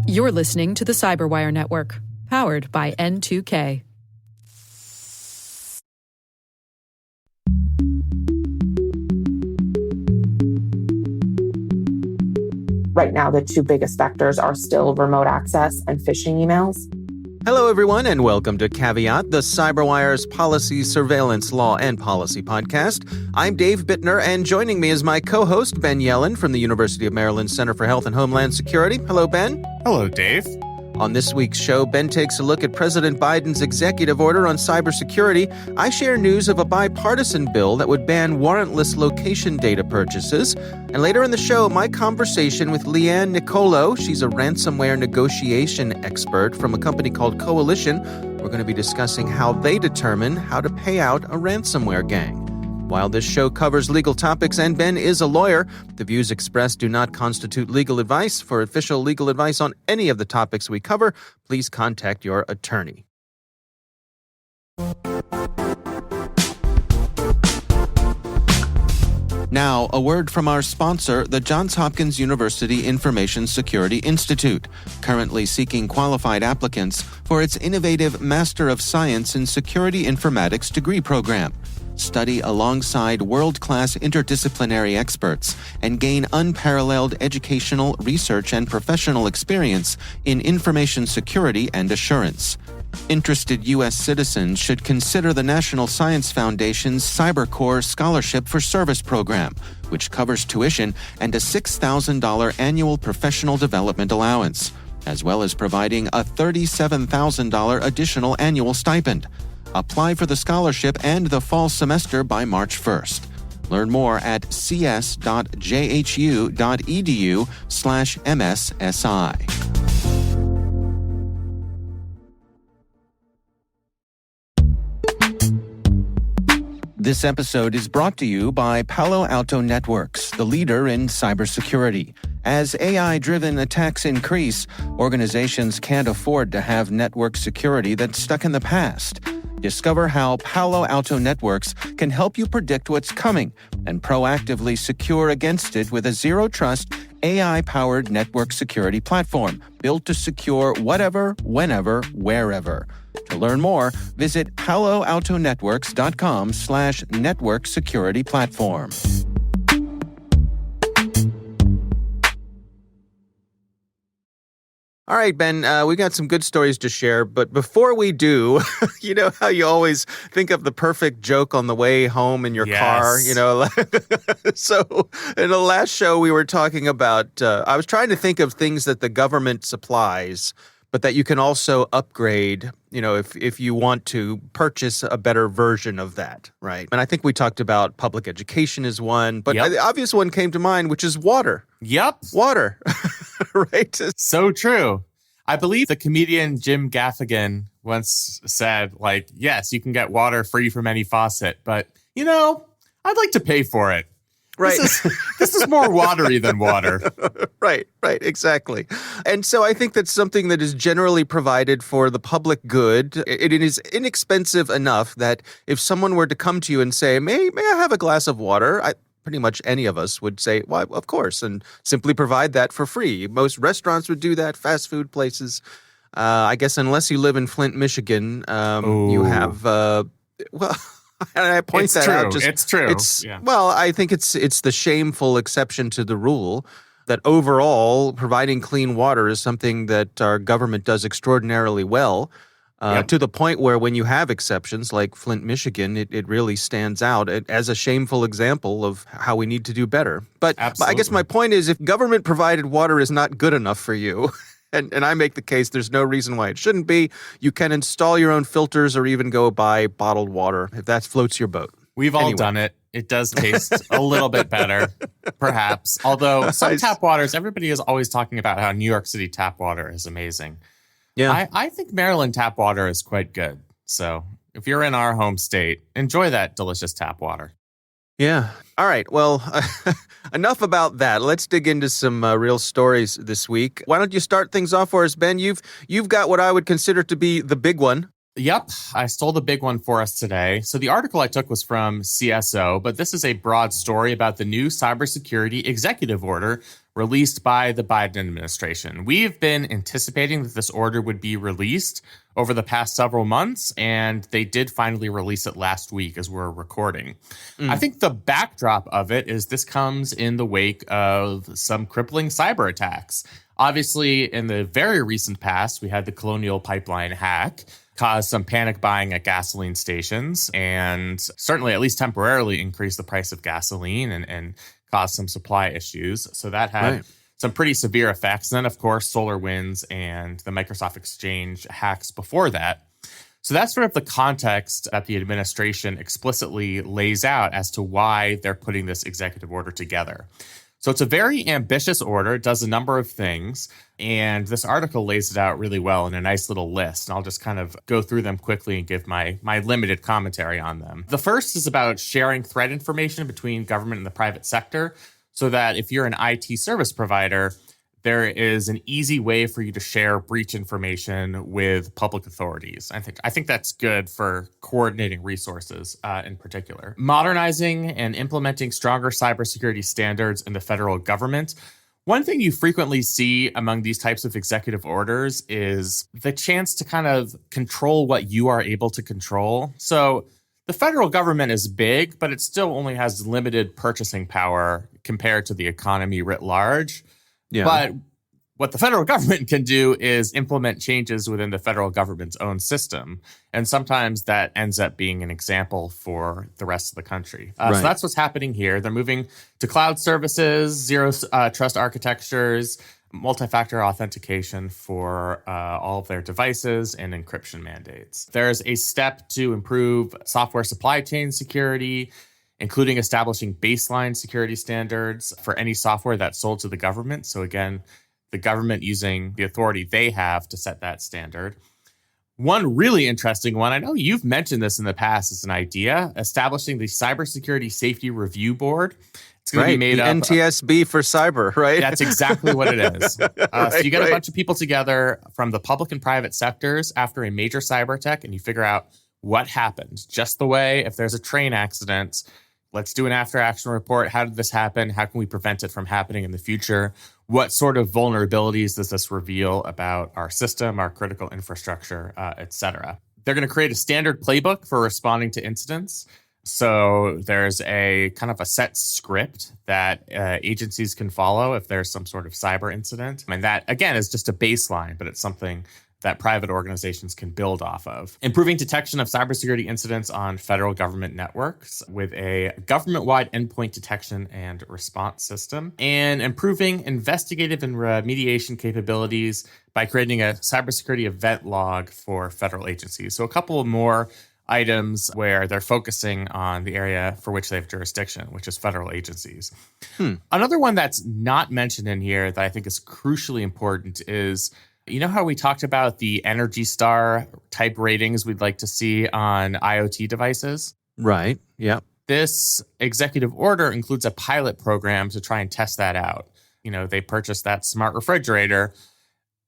You're listening to the Cyberwire Network, powered by N2K. Right now, the two biggest vectors are still remote access and phishing emails. Hello, everyone, and welcome to Caveat, the CyberWire's policy, surveillance, law, and policy podcast. I'm Dave Bittner, and joining me is my co-host, Ben Yellen from the University of Maryland Center for Health and Homeland Security. Hello, Ben. Hello, Dave. On this week's show, Ben takes a look at President Biden's executive order on cybersecurity. I share news of a bipartisan bill that would ban warrantless location data purchases. And later in the show, my conversation with Leeann Nicolo. She's a ransomware negotiation expert from a company called Coalition. We're going to be discussing how they determine how to pay out a ransomware gang. While this show covers legal topics and Ben is a lawyer, the views expressed do not constitute legal advice. For official legal advice on any of the topics we cover, please contact your attorney. Now, a word from our sponsor, the Johns Hopkins University Information Security Institute, currently seeking qualified applicants for its innovative Master of Science in Security Informatics degree program. Study alongside world-class interdisciplinary experts and gain unparalleled educational, research, and professional experience in information security and assurance. Interested U.S. citizens should consider the National Science Foundation's CyberCore Scholarship for Service program, which covers tuition and a $6,000 annual professional development allowance, as well as providing a $37,000 additional annual stipend. Apply for the scholarship and the fall semester by March 1st. Learn more at cs.jhu.edu/MSSI. This episode is brought to you by Palo Alto Networks, the leader in cybersecurity. As AI-driven attacks increase, organizations can't afford to have network security that's stuck in the past. Discover how Palo Alto Networks can help you predict what's coming and proactively secure against it with a zero-trust, AI-powered network security platform built to secure whatever, whenever, wherever. To learn more, visit paloaltonetworks.com/network security platform. All right, Ben, we got some good stories to share, but before we do, you know how you always think of the perfect joke on the way home in your car, you know? So in the last show, we were talking about, I was trying to think of things that the government supplies, but that you can also upgrade, you know, if you want to purchase a better version of that, right? And I think we talked about public education as one, but the obvious one came to mind, which is water. Yep. Water, right? So true. I believe the comedian Jim Gaffigan once said, like, yes, you can get water free from any faucet, but, you know, I'd like to pay for it. Right. This is more watery than water. Right, exactly. And so I think that's something that is generally provided for the public good. It is inexpensive enough that if someone were to come to you and say, may I have a glass of water? Pretty much any of us would say, well, of course, and simply provide that for free. Most restaurants would do that, fast food places. I guess unless you live in Flint, Michigan, you have, and I point it's that true. out. It's true. Well, I think it's the shameful exception to the rule that overall providing clean water is something that our government does extraordinarily well. To the point where when you have exceptions like Flint, Michigan, it really stands out as a shameful example of how we need to do better. But I guess my point is if government-provided water is not good enough for you, and I make the case there's no reason why it shouldn't be, you can install your own filters or even go buy bottled water if that floats your boat. We've all done it. It does taste a little bit better, perhaps. Although some tap waters, everybody is always talking about how New York City tap water is amazing. Yeah, I think Maryland tap water is quite good. So if you're in our home state, enjoy that delicious tap water. Yeah. All right. Well, enough about that. Let's dig into some real stories this week. Why don't you start things off for us, Ben? You've got what I would consider to be the big one. Yep, I stole the big one for us today. So the article I took was from CSO, but this is a broad story about the new cybersecurity executive order released by the Biden administration. We've been anticipating that this order would be released over the past several months, and they did finally release it last week as we're recording. I think the backdrop of it is this comes in the wake of some crippling cyber attacks. Obviously, in the very recent past, we had the Colonial Pipeline hack, caused some panic buying at gasoline stations, and certainly at least temporarily increased the price of gasoline and caused some supply issues. So that had some pretty severe effects. And then, of course, SolarWinds and the Microsoft Exchange hacks before that. So that's sort of the context that the administration explicitly lays out as to why they're putting this executive order together. So it's a very ambitious order. It does a number of things. And this article lays it out really well in a nice little list. And I'll just kind of go through them quickly and give my limited commentary on them. The first is about sharing threat information between government and the private sector so that if you're an IT service provider, there is an easy way for you to share breach information with public authorities. I think that's good for coordinating resources in particular. Modernizing and implementing stronger cybersecurity standards in the federal government. One thing you frequently see among these types of executive orders is the chance to kind of control what you are able to control. So the federal government is big, but it still only has limited purchasing power compared to the economy writ large. Yeah. But what the federal government can do is implement changes within the federal government's own system. And sometimes that ends up being an example for the rest of the country. So that's what's happening here. They're moving to cloud services, zero trust architectures, multi-factor authentication for all of their devices, and encryption mandates. There's a step to improve software supply chain security, including establishing baseline security standards for any software that's sold to the government. So again, the government using the authority they have to set that standard. One really interesting one, I know you've mentioned this in the past as an idea, establishing the Cybersecurity Safety Review Board. It's going to be made up. NTSB for cyber, right? That's exactly what it is. So you get a bunch of people together from the public and private sectors after a major cyber attack, and you figure out what happened. Just the way if there's a train accident, let's do an after-action report. How did this happen? How can we prevent it from happening in the future? What sort of vulnerabilities does this reveal about our system, our critical infrastructure, et cetera? They're going to create a standard playbook for responding to incidents. So there's a kind of a set script that agencies can follow if there's some sort of cyber incident. And that, again, is just a baseline, but it's something that private organizations can build off of. Improving detection of cybersecurity incidents on federal government networks with a government-wide endpoint detection and response system. And improving investigative and remediation capabilities by creating a cybersecurity event log for federal agencies. So a couple more items where they're focusing on the area for which they have jurisdiction, which is federal agencies. Another one that's not mentioned in here that I think is crucially important is, you know how we talked about the Energy Star type ratings we'd like to see on IoT devices? Right. Yeah. This executive order includes a pilot program to try and test that out. You know, they purchased that smart refrigerator.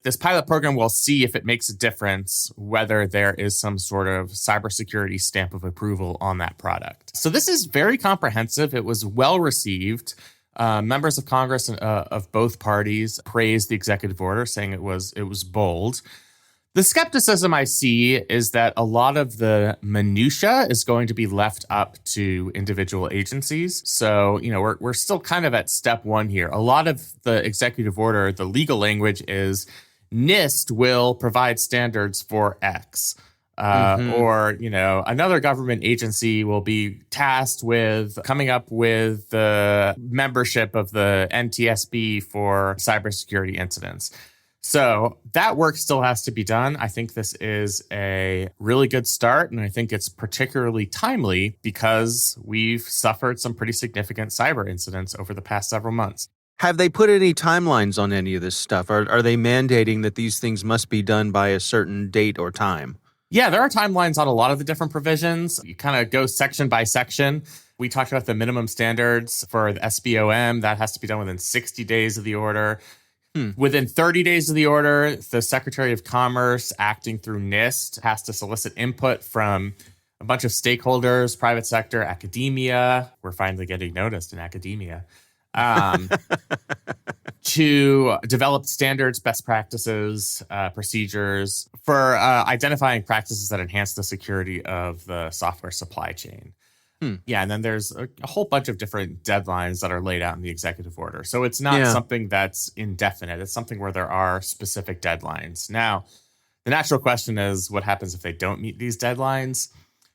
This pilot program will see if it makes a difference, whether there is some sort of cybersecurity stamp of approval on that product. So this is very comprehensive. It was well received. Members of Congress of both parties praised the executive order, saying it was bold. The skepticism I see is that a lot of the minutia is going to be left up to individual agencies. So, you know, we're still kind of at step one here. A lot of the executive order, the legal language is NIST will provide standards for X. Or, you know, another government agency will be tasked with coming up with the membership of the NTSB for cybersecurity incidents. So that work still has to be done. I think this is a really good start, and I think it's particularly timely because we've suffered some pretty significant cyber incidents over the past several months. Have they put any timelines on any of this stuff? Are they mandating that these things must be done by a certain date or time? Yeah, there are timelines on a lot of the different provisions. You kind of go section by section. We talked about the minimum standards for the SBOM. That has to be done within 60 days of the order. Within 30 days of the order, the Secretary of Commerce, acting through NIST, has to solicit input from a bunch of stakeholders, private sector, academia. We're finally getting noticed in academia. to develop standards, best practices, procedures for identifying practices that enhance the security of the software supply chain. Yeah, and then there's a whole bunch of different deadlines that are laid out in the executive order. So it's not something that's indefinite. It's something where there are specific deadlines. Now, the natural question is, what happens if they don't meet these deadlines?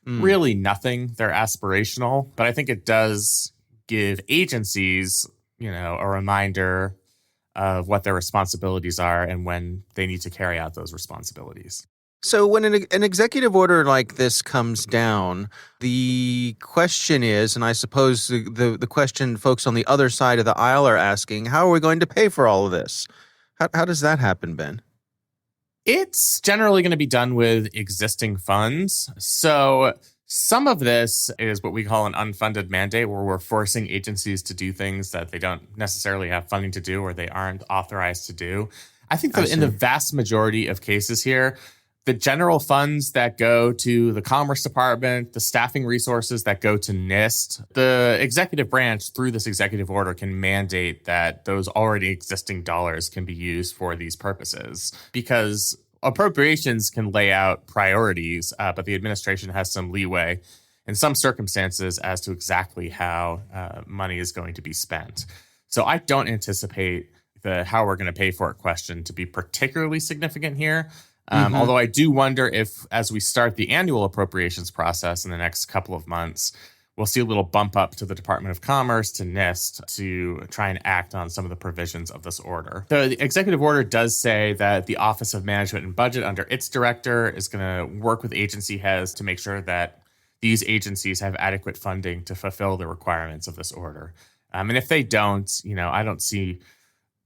Really nothing. They're aspirational. But I think it does give agencies, a reminder of what their responsibilities are and when they need to carry out those responsibilities. So when an executive order like this comes down, the question is, and I suppose the question folks on the other side of the aisle are asking, how are we going to pay for all of this? How does that happen, Ben? It's generally going to be done with existing funds. So some of this is what we call an unfunded mandate, where we're forcing agencies to do things that they don't necessarily have funding to do or they aren't authorized to do. I think that in the vast majority of cases here, the general funds that go to the Commerce Department, the staffing resources that go to NIST, the executive branch through this executive order can mandate that those already existing dollars can be used for these purposes, because appropriations can lay out priorities, but the administration has some leeway in some circumstances as to exactly how money is going to be spent. So I don't anticipate the how we're going to pay for it question to be particularly significant here. Although I do wonder if, as we start the annual appropriations process in the next couple of months, we'll see a little bump up to the Department of Commerce, to NIST, to try and act on some of the provisions of this order. The executive order does say that the Office of Management and Budget, under its director, is going to work with agency heads to make sure that these agencies have adequate funding to fulfill the requirements of this order. And if they don't, I don't see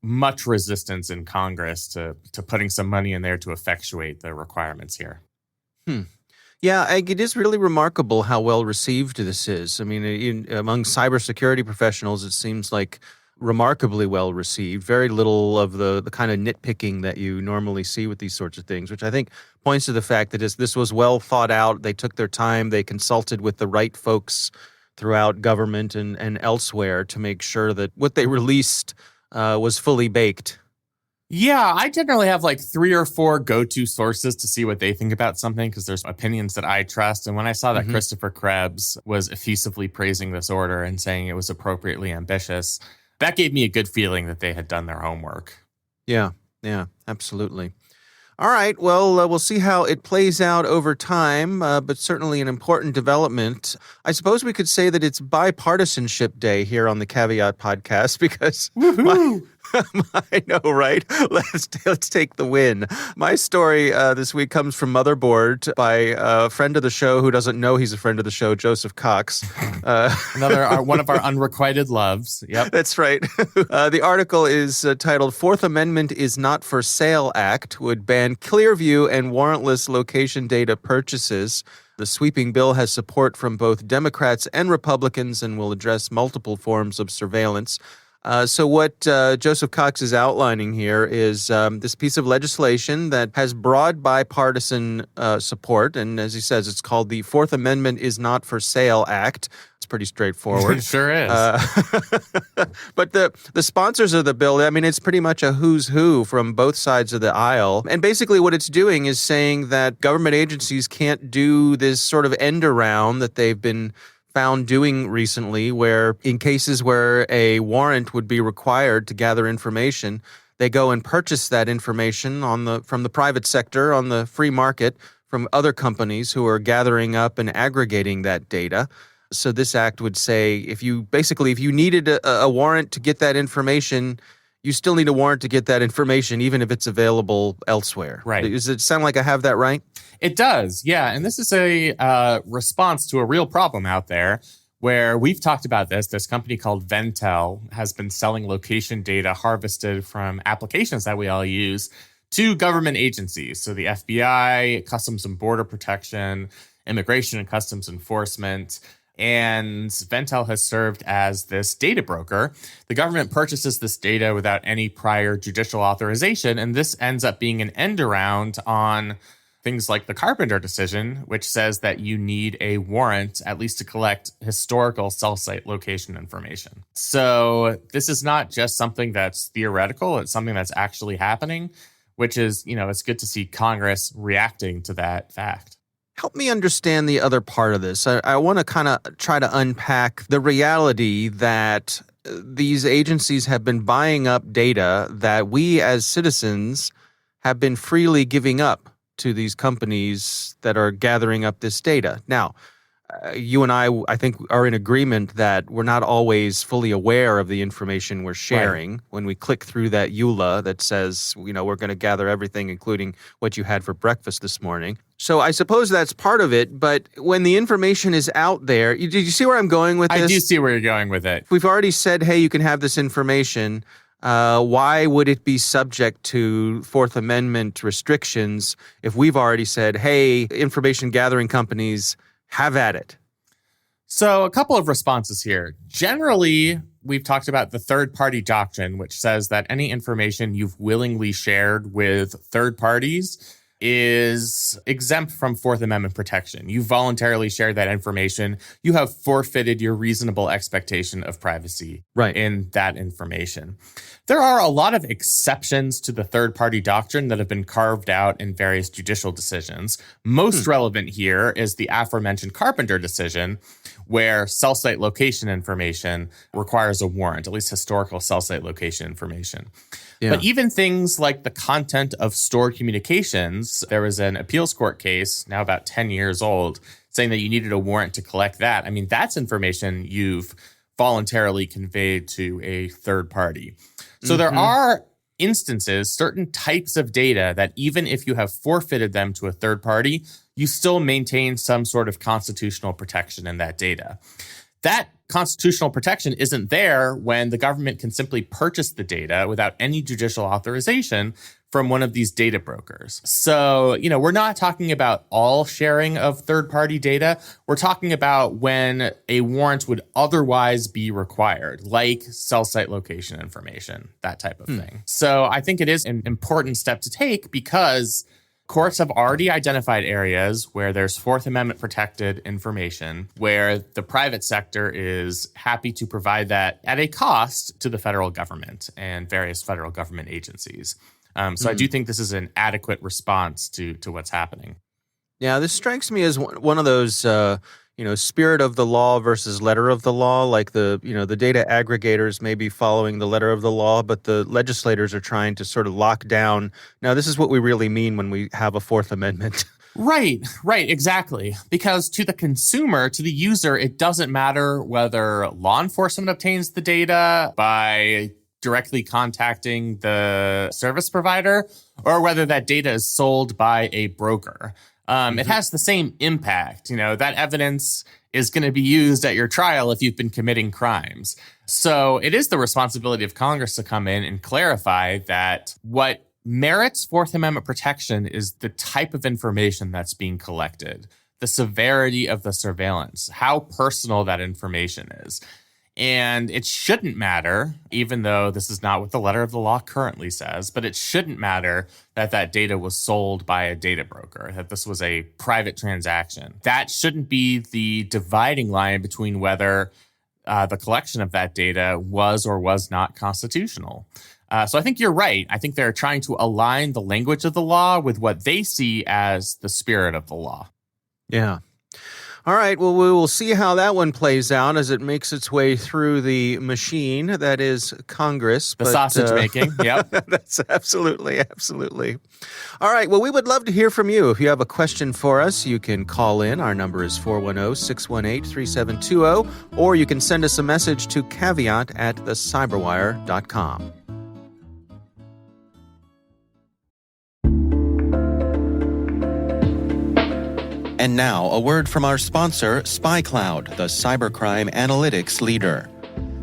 much resistance in Congress to putting some money in there to effectuate the requirements here. Yeah, it is really remarkable how well received this is. I mean, among cybersecurity professionals, it seems like remarkably well received. Very little of the kind of nitpicking that you normally see with these sorts of things, which I think points to the fact that this was well thought out. They took their time. They consulted with the right folks throughout government and elsewhere to make sure that what they released was fully baked. Yeah, I generally have like 3 or 4 go-to sources to see what they think about something, because there's opinions that I trust. And when I saw that Christopher Krebs was effusively praising this order and saying it was appropriately ambitious, that gave me a good feeling that they had done their homework. Yeah, absolutely. All right, well, we'll see how it plays out over time, but certainly an important development. I suppose we could say that it's bipartisanship day here on the Caveat podcast, because I know, right? Let's take the win. My story this week comes from Motherboard by a friend of the show who doesn't know he's a friend of the show, Joseph Cox. One of our unrequited loves. Yep, that's right. The article is titled "Fourth Amendment is Not for Sale Act would ban Clearview and warrantless location data purchases." The sweeping bill has support from both Democrats and Republicans and will address multiple forms of surveillance. So what Joseph Cox is outlining here is this piece of legislation that has broad bipartisan support. And as he says, it's called the Fourth Amendment is Not for Sale Act. It's pretty straightforward. It sure is. But the sponsors of the bill, I mean, it's pretty much a who's who from both sides of the aisle. And basically what it's doing is saying that government agencies can't do this sort of end around that they've been found doing recently, where in cases where a warrant would be required to gather information, they go and purchase that information from the private sector on the free market from other companies who are gathering up and aggregating that data. So this act would say if you needed a warrant to get that information, you still need a warrant to get that information, even if it's available elsewhere. Right. Does it sound like I have that right? It does, yeah. And this is a response to a real problem out there where we've talked about this. This company called Ventel has been selling location data harvested from applications that we all use to government agencies. So the FBI, Customs and Border Protection, Immigration and Customs Enforcement. And Ventel has served as this data broker. The government purchases this data without any prior judicial authorization, and this ends up being an end around on things like the Carpenter decision, which says that you need a warrant at least to collect historical cell site location information. So this is not just something that's theoretical, it's something that's actually happening, which is, it's good to see Congress reacting to that fact. Help me understand the other part of this. I want to kind of try to unpack the reality that these agencies have been buying up data that we as citizens have been freely giving up to these companies that are gathering up this data. Now, you and I think, are in agreement that we're not always fully aware of the information we're sharing. Right. When we click through that EULA that says, we're going to gather everything, including what you had for breakfast this morning. So I suppose that's part of it. But when the information is out there, did you see where I'm going with this? I do see where you're going with it. We've already said, hey, you can have this information. Why would it be subject to Fourth Amendment restrictions if we've already said, hey, information gathering companies, have at it? So a couple of responses here. Generally, we've talked about the third-party doctrine, which says that any information you've willingly shared with third parties is exempt from Fourth Amendment protection. You voluntarily shared that information. You have forfeited your reasonable expectation of privacy in that information. There are a lot of exceptions to the third-party doctrine that have been carved out in various judicial decisions. Most relevant here is the aforementioned Carpenter decision, where cell site location information requires a warrant, at least historical cell site location information. Yeah. But even things like the content of stored communications, there was an appeals court case, now about 10 years old, saying that you needed a warrant to collect that. I mean, that's information you've voluntarily conveyed to a third party. So there are instances, certain types of data that even if you have forfeited them to a third party, you still maintain some sort of constitutional protection in that data. That constitutional protection isn't there when the government can simply purchase the data without any judicial authorization from one of these data brokers. So, we're not talking about all sharing of third-party data. We're talking about when a warrant would otherwise be required, like cell site location information, that type of thing. So I think it is an important step to take because courts have already identified areas where there's Fourth Amendment protected information, where the private sector is happy to provide that at a cost to the federal government and various federal government agencies. So I do think this is an adequate response to what's happening. Yeah, this strikes me as one of those, spirit of the law versus letter of the law. Like the data aggregators may be following the letter of the law, but the legislators are trying to sort of lock down. Now, this is what we really mean when we have a Fourth Amendment. Right, exactly. Because to the consumer, to the user, it doesn't matter whether law enforcement obtains the data by directly contacting the service provider or whether that data is sold by a broker. It has the same impact. That evidence is going to be used at your trial if you've been committing crimes. So it is the responsibility of Congress to come in and clarify that what merits Fourth Amendment protection is the type of information that's being collected, the severity of the surveillance, how personal that information is. And it shouldn't matter, even though this is not what the letter of the law currently says, but it shouldn't matter that that data was sold by a data broker, that this was a private transaction. That shouldn't be the dividing line between whether the collection of that data was or was not constitutional. So I think you're right. I think they're trying to align the language of the law with what they see as the spirit of the law. Yeah. All right, well, we will see how that one plays out as it makes its way through the machine that is Congress. The sausage making, yep. That's absolutely. All right, well, we would love to hear from you. If you have a question for us, you can call in. Our number is 410-618-3720, or you can send us a message to caveat@thecyberwire.com. And now, a word from our sponsor, SpyCloud, the cybercrime analytics leader.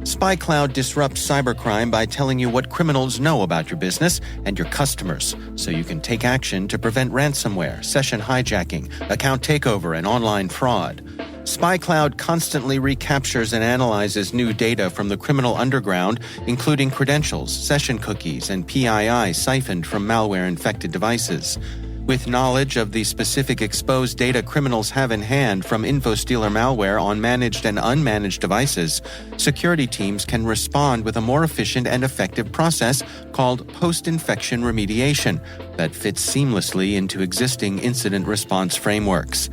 SpyCloud disrupts cybercrime by telling you what criminals know about your business and your customers, so you can take action to prevent ransomware, session hijacking, account takeover, and online fraud. SpyCloud constantly recaptures and analyzes new data from the criminal underground, including credentials, session cookies, and PII siphoned from malware-infected devices. With knowledge of the specific exposed data criminals have in hand from InfoStealer malware on managed and unmanaged devices, security teams can respond with a more efficient and effective process called post-infection remediation that fits seamlessly into existing incident response frameworks.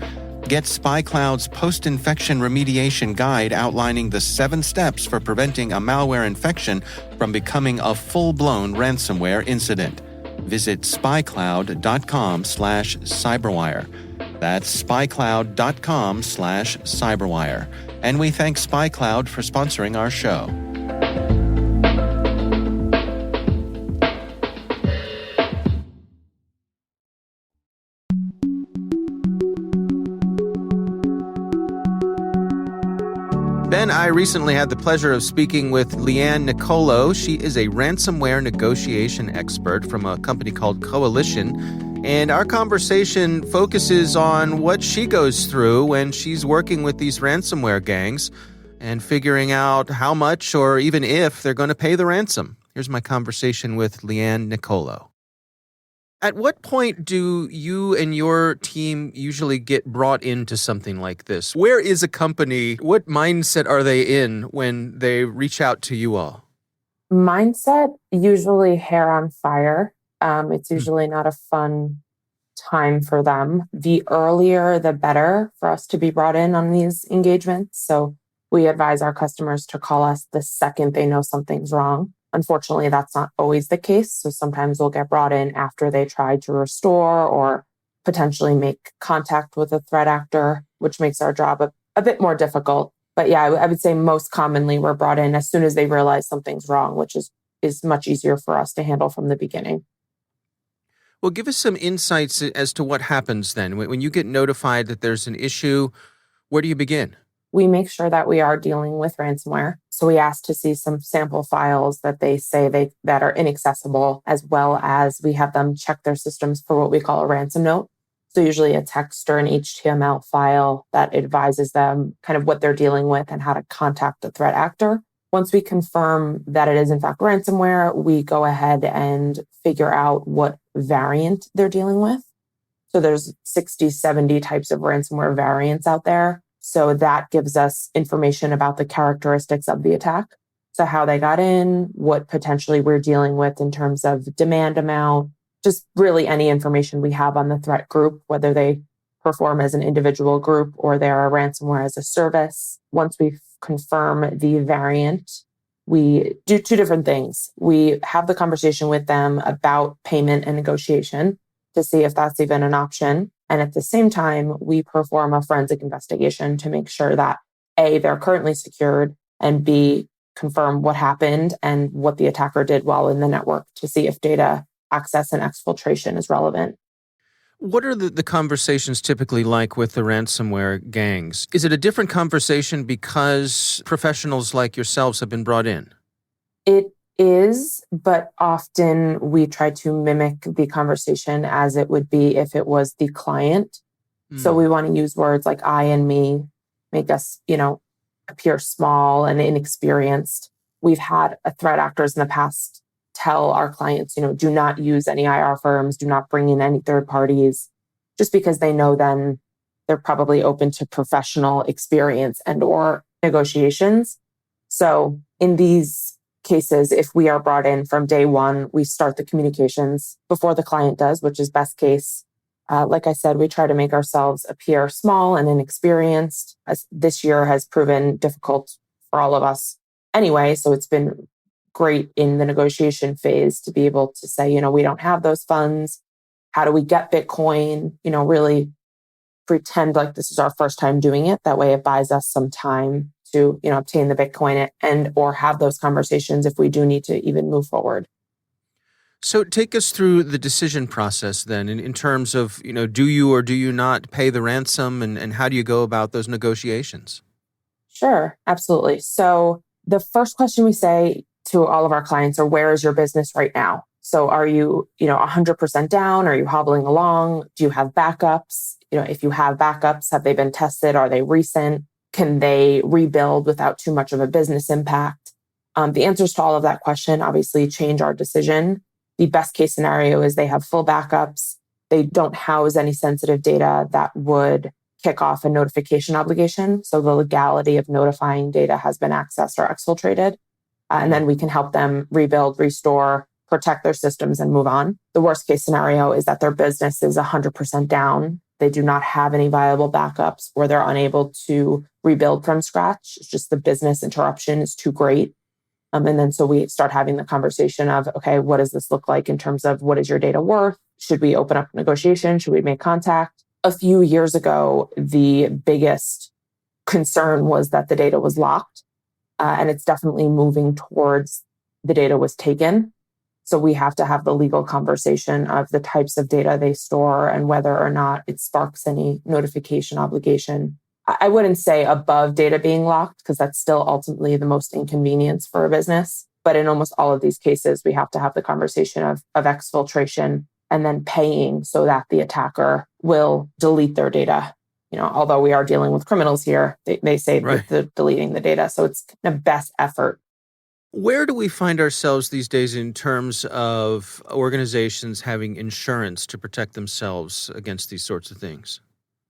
Get SpyCloud's post-infection remediation guide outlining the 7 steps for preventing a malware infection from becoming a full-blown ransomware incident. Visit spycloud.com/cyberwire. That's spycloud.com/cyberwire. And we thank SpyCloud for sponsoring our show. Ben, I recently had the pleasure of speaking with Leeann Nicolo. She is a ransomware negotiation expert from a company called Coalition, and our conversation focuses on what she goes through when she's working with these ransomware gangs and figuring out how much or even if they're going to pay the ransom. Here's my conversation with Leeann Nicolo. At what point do you and your team usually get brought into something like this? Where is a company? What mindset are they in when they reach out to you all? Mindset, usually hair on fire. It's usually not a fun time for them. The earlier, the better for us to be brought in on these engagements. So we advise our customers to call us the second they know something's wrong. Unfortunately, that's not always the case. So sometimes we'll get brought in after they try to restore or potentially make contact with a threat actor, which makes our job a bit more difficult. But yeah, I would say most commonly we're brought in as soon as they realize something's wrong, which is much easier for us to handle from the beginning. Well, give us some insights as to what happens then. When you get notified that there's an issue, where do you begin? We make sure that we are dealing with ransomware. So we ask to see some sample files that they say that are inaccessible, as well as we have them check their systems for what we call a ransom note. So usually a text or an HTML file that advises them kind of what they're dealing with and how to contact the threat actor. Once we confirm that it is in fact ransomware, we go ahead and figure out what variant they're dealing with. So there's 60, 70 types of ransomware variants out there. So that gives us information about the characteristics of the attack. So how they got in, what potentially we're dealing with in terms of demand amount, just really any information we have on the threat group, whether they perform as an individual group or they're a ransomware as a service. Once we confirm the variant, we do 2 different things. We have the conversation with them about payment and negotiation to see if that's even an option. And at the same time, we perform a forensic investigation to make sure that A, they're currently secured, and B, confirm what happened and what the attacker did while in the network to see if data access and exfiltration is relevant. What are the conversations typically like with the ransomware gangs? Is it a different conversation because professionals like yourselves have been brought in? It is, but often we try to mimic the conversation as it would be if it was the client. So we want to use words like I and me, make us, appear small and inexperienced. We've had threat actors in the past tell our clients, do not use any IR firms, do not bring in any third parties, just because they know then they're probably open to professional experience and or negotiations. So in these cases, if we are brought in from day one, we start the communications before the client does, which is best case. Like I said, we try to make ourselves appear small and inexperienced, as this year has proven difficult for all of us anyway. So it's been great in the negotiation phase to be able to say, we don't have those funds. How do we get Bitcoin? Really pretend like this is our first time doing it. That way it buys us some time to, obtain the Bitcoin and or have those conversations if we do need to even move forward. So take us through the decision process then in terms of, do you or do you not pay the ransom and how do you go about those negotiations? Sure, absolutely. So the first question we say to all of our clients are, where is your business right now? So are you, 100% down? Are you hobbling along? Do you have backups? If you have backups, have they been tested? Are they recent? Can they rebuild without too much of a business impact? The answers to all of that question obviously change our decision. The best case scenario is they have full backups. They don't house any sensitive data that would kick off a notification obligation. So the legality of notifying data has been accessed or exfiltrated. And then we can help them rebuild, restore, protect their systems and move on. The worst case scenario is that their business is 100% down. They do not have any viable backups, or they're unable to rebuild from scratch. It's just the business interruption is too great. And then so we start having the conversation of, okay, what does this look like in terms of what is your data worth? Should we open up negotiation? Should we make contact? A few years ago, the biggest concern was that the data was locked. And it's definitely moving towards the data was taken. So we have to have the legal conversation of the types of data they store and whether or not it sparks any notification obligation. I wouldn't say above data being locked, because that's still ultimately the most inconvenience for a business. But in almost all of these cases, we have to have the conversation of exfiltration and then paying so that the attacker will delete their data. Although we are dealing with criminals here, they say that they're deleting the data. So it's a best effort. Where do we find ourselves these days in terms of organizations having insurance to protect themselves against these sorts of things?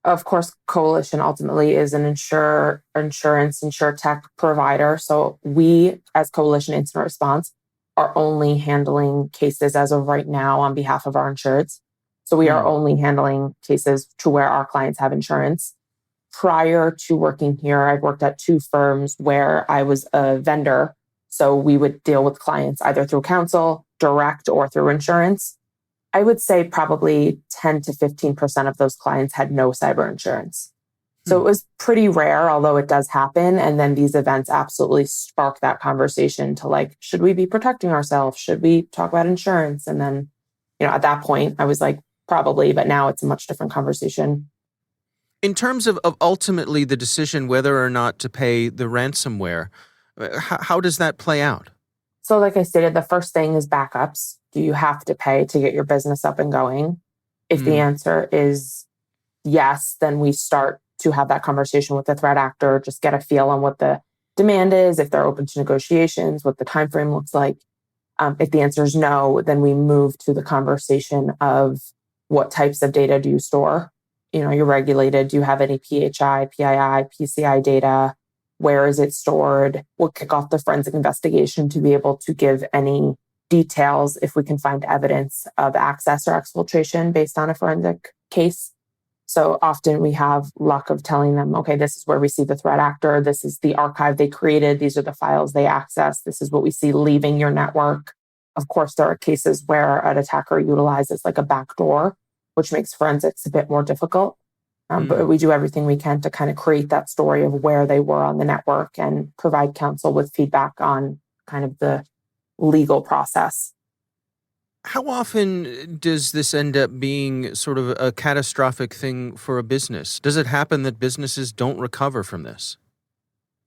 Of course, Coalition ultimately is an insurance, insurtech provider. So we, as Coalition Incident Response, are only handling cases as of right now on behalf of our insureds. So we are only handling cases to where our clients have insurance. Prior to working here, I've worked at 2 firms where I was a vendor. So we would deal with clients either through counsel, direct, or through insurance. I would say probably 10 to 15% of those clients had no cyber insurance. So it was pretty rare, although it does happen. And then these events absolutely spark that conversation to should we be protecting ourselves? Should we talk about insurance? And then, at that point, I was like, probably, but now it's a much different conversation. In terms of ultimately the decision whether or not to pay the ransomware, how does that play out? So like I stated, the first thing is backups. Do you have to pay to get your business up and going? If the answer is yes, then we start to have that conversation with the threat actor, just get a feel on what the demand is, if they're open to negotiations, what the time frame looks like. If the answer is no, then we move to the conversation of what types of data do you store? You're regulated. Do you have any PHI, PII, PCI data? Where is it stored? We'll kick off the forensic investigation to be able to give any details if we can find evidence of access or exfiltration based on a forensic case. So often we have luck of telling them, okay, this is where we see the threat actor. This is the archive they created. These are the files they access. This is what we see leaving your network. Of course, there are cases where an attacker utilizes a backdoor, which makes forensics a bit more difficult. But we do everything we can to kind of create that story of where they were on the network and provide counsel with feedback on kind of the legal process. How often does this end up being sort of a catastrophic thing for a business? Does it happen that businesses don't recover from this?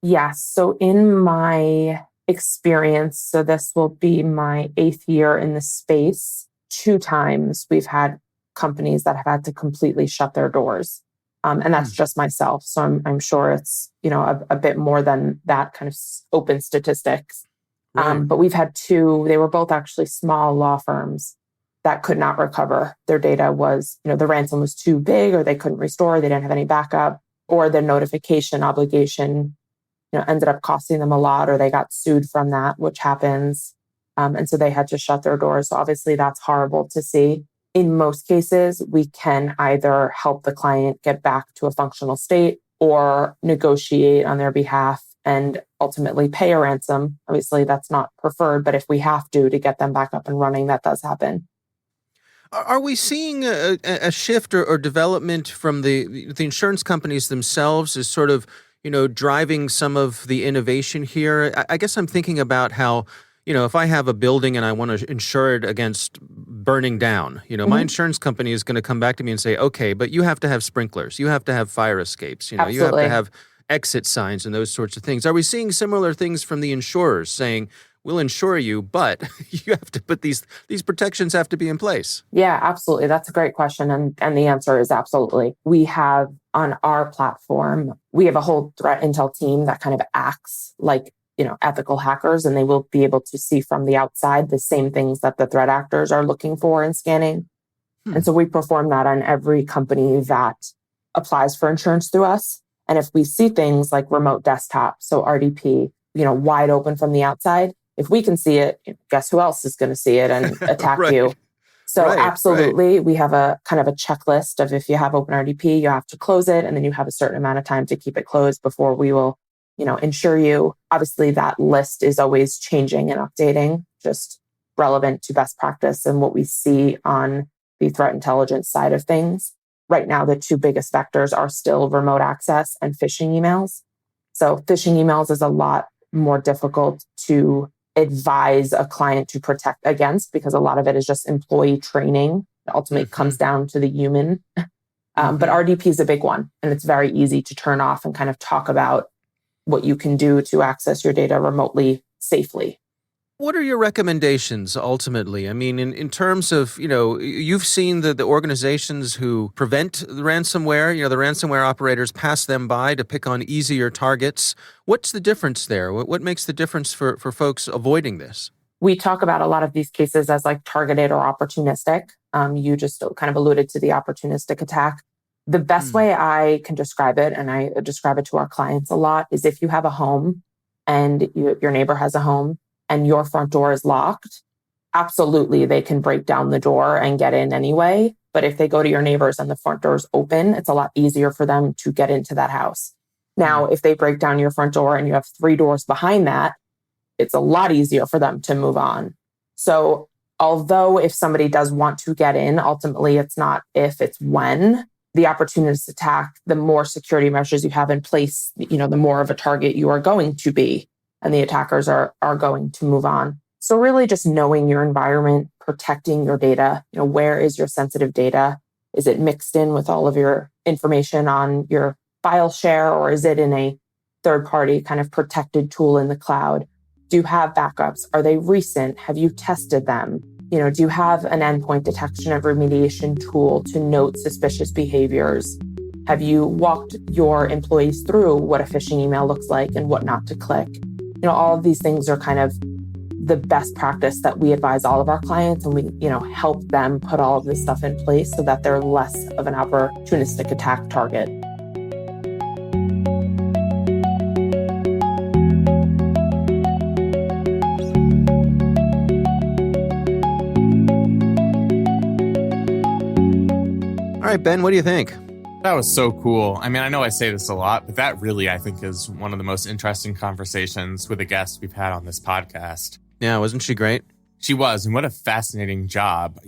Yes. So in my experience, so this will be my 8th year in the space, 2 times we've had companies that have had to completely shut their doors. And that's just myself. So I'm sure it's, a bit more than that kind of open statistics. Right. But we've had 2, they were both actually small law firms that could not recover. Their data was, the ransom was too big, or they couldn't restore, they didn't have any backup, or the notification obligation, ended up costing them a lot, or they got sued from that, which happens. And so they had to shut their doors. So obviously that's horrible to see. In most cases, we can either help the client get back to a functional state or negotiate on their behalf and ultimately pay a ransom. Obviously, that's not preferred, but if we have to get them back up and running, that does happen. Are we seeing a shift or development from the insurance companies themselves as sort of, driving some of the innovation here? I guess I'm thinking about how, if I have a building and I want to insure it against burning down, my insurance company is going to come back to me and say, okay, but you have to have sprinklers, you have to have fire escapes, you have to have exit signs and those sorts of things. Are we seeing similar things from the insurers saying, we'll insure you, but you have to put these protections have to be in place? Yeah, absolutely. That's a great question. And the answer is absolutely. We have on our platform, we have a whole threat intel team that kind of acts like ethical hackers, and they will be able to see from the outside the same things that the threat actors are looking for and scanning. And so we perform that on every company that applies for insurance through us. And if we see things like remote desktop, so RDP, wide open from the outside, if we can see it, guess who else is going to see it and attack you? So absolutely, we have a kind of a checklist of if you have open RDP, you have to close it, and then you have a certain amount of time to keep it closed before we will, insure you. Obviously, that list is always changing and updating, just relevant to best practice and what we see on the threat intelligence side of things. Right now, the two biggest vectors are still remote access and phishing emails. So phishing emails is a lot more difficult to advise a client to protect against because a lot of it is just employee training. It ultimately comes down to the human. But RDP is a big one, and it's very easy to turn off and kind of talk about what you can do to access your data remotely safely. What are your recommendations ultimately? I mean, in terms of, you've seen the organizations who prevent the ransomware, the ransomware operators pass them by to pick on easier targets. What's the difference there? What makes the difference for folks avoiding this? We talk about a lot of these cases as like targeted or opportunistic. You just kind of alluded to the opportunistic attack. The best way I can describe it, and I describe it to our clients a lot, is if you have a home and your neighbor has a home, and your front door is locked, absolutely, they can break down the door and get in anyway. But if they go to your neighbors and the front door is open, it's a lot easier for them to get into that house. Now, if they break down your front door and you have 3 doors behind that, it's a lot easier for them to move on. So although if somebody does want to get in, ultimately it's not if, it's when. The opportunist attack, the more security measures you have in place, the more of a target you are going to be. And the attackers are going to move on. So really just knowing your environment, protecting your data, where is your sensitive data? Is it mixed in with all of your information on your file share, or is it in a third-party kind of protected tool in the cloud? Do you have backups? Are they recent? Have you tested them? Do you have an endpoint detection and remediation tool to note suspicious behaviors? Have you walked your employees through what a phishing email looks like and what not to click? All of these things are kind of the best practice that we advise all of our clients, and we, help them put all of this stuff in place so that they're less of an opportunistic attack target. All right, Ben, what do you think? That was so cool. I mean, I know I say this a lot, but that really, I think, is one of the most interesting conversations with a guest we've had on this podcast. Yeah, wasn't she great? She was, and what a fascinating job.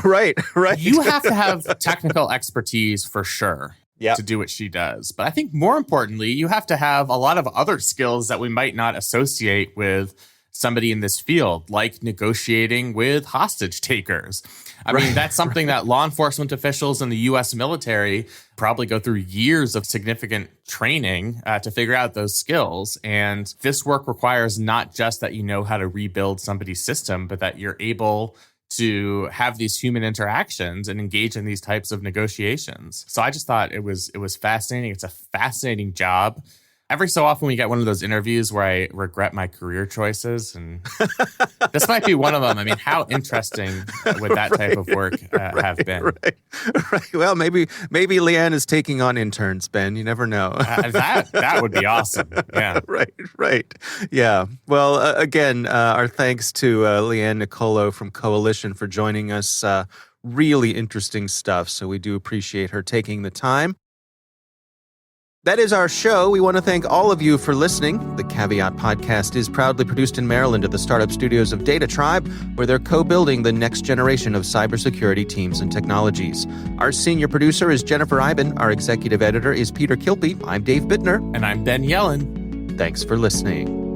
Right. You have to have technical expertise for sure to do what she does. But I think more importantly, you have to have a lot of other skills that we might not associate with somebody in this field, like negotiating with hostage takers. I mean, that's something that law enforcement officials in the U.S. military probably go through years of significant training to figure out those skills. And this work requires not just that you know how to rebuild somebody's system, but that you're able to have these human interactions and engage in these types of negotiations. So I just thought it was fascinating. It's a fascinating job. Every so often we get one of those interviews where I regret my career choices, and this might be one of them. I mean, how interesting would that type of work have been? Right. Well, maybe Leeann is taking on interns, Ben. You never know. That would be awesome. Yeah. Right. Yeah. Well, again, our thanks to Leeann Nicolo from Coalition for joining us. Really interesting stuff. So we do appreciate her taking the time. That is our show. We want to thank all of you for listening. The Caveat podcast is proudly produced in Maryland at the startup studios of Data Tribe, where they're co-building the next generation of cybersecurity teams and technologies. Our senior producer is Jennifer Iben. Our executive editor is Peter Kilpie. I'm Dave Bittner. And I'm Ben Yellen. Thanks for listening.